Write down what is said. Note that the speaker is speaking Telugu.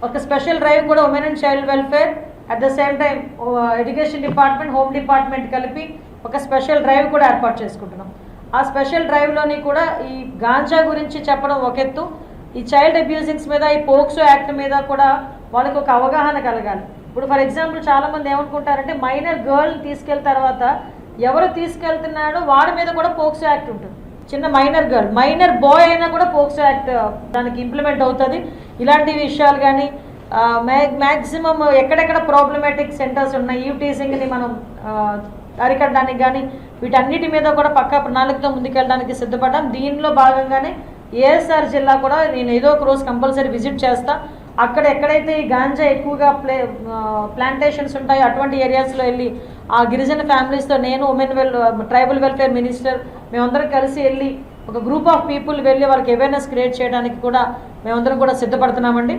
ఒక స్పెషల్ డ్రైవ్ కూడా women and child welfare at the same time education department, home department కలిపి ఒక స్పెషల్ డ్రైవ్ కూడా ఏర్పాటు చేసుకుంటున్నాం. ఆ స్పెషల్ డ్రైవ్లోని కూడా ఈ గాంజా గురించి చెప్పడం ఒక ఎత్తు, ఈ చైల్డ్ అబ్యూజింగ్స్ మీద, ఈ పోక్సో యాక్ట్ మీద కూడా వాళ్ళకి ఒక అవగాహన కలగాలి. ఇప్పుడు ఫర్ ఎగ్జాంపుల్ చాలామంది ఏమనుకుంటారంటే మైనర్ గర్ల్ తీసుకెళ్ళిన తర్వాత ఎవరు తీసుకెళ్తున్నాడో వాడి మీద కూడా పోక్సో యాక్ట్ ఉంటుంది. చిన్న మైనర్ గర్ల్, మైనర్ బాయ్ అయినా కూడా పోక్సో యాక్ట్ దానికి ఇంప్లిమెంట్ అవుతుంది. ఇలాంటి విషయాలు కానీ మ్యాక్సిమం ఎక్కడెక్కడ ప్రాబ్లమాటిక్ సెంటర్స్ ఉన్నాయి, టీజింగ్ని మనం అరికట్టడానికి కానీ వీటన్నిటి మీద కూడా పక్కా ప్రణాళికతో ముందుకెళ్ళడానికి సిద్ధపడ్డాం. దీనిలో భాగంగానే ఏఎస్ఆర్ జిల్లా కూడా నేను ఏదో ఒక రోజు కంపల్సరీ విజిట్ చేస్తా. అక్కడ ఎక్కడైతే ఈ గాంజా ఎక్కువగా ప్లాంటేషన్స్ ఉంటాయో అటువంటి ఏరియాస్లో వెళ్ళి ఆ గిరిజన ఫ్యామిలీస్తో నేను ట్రైబల్ వెల్ఫేర్ మినిస్టర్ మేమందరం కలిసి వెళ్ళి ఒక గ్రూప్ ఆఫ్ పీపుల్ వెళ్ళి వాళ్ళకి అవేర్నెస్ క్రియేట్ చేయడానికి కూడా మేమందరం కూడా సిద్ధపడుతున్నామండి.